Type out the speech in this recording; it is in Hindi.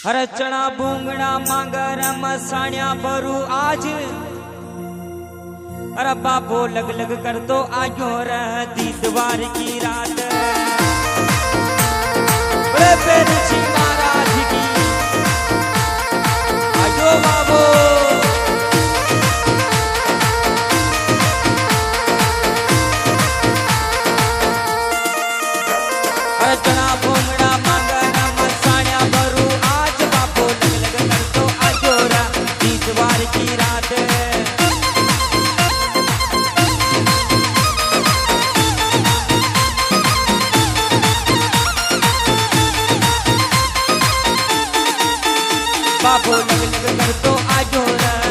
अरे चना बूंगड़ा मांगर मसाण्या भरू आज। अरे बाबो लग लग कर तो आयो रहती द्वार की रात। बड़े पेरुची महाराज की आयो बाबो। अरे चना बूंगड़ा मांगर मसाण्या भरू आज। बाबो लग लग कर तो आयो रहती द्वार की रात। बाबो लग लग कर तो आजो रा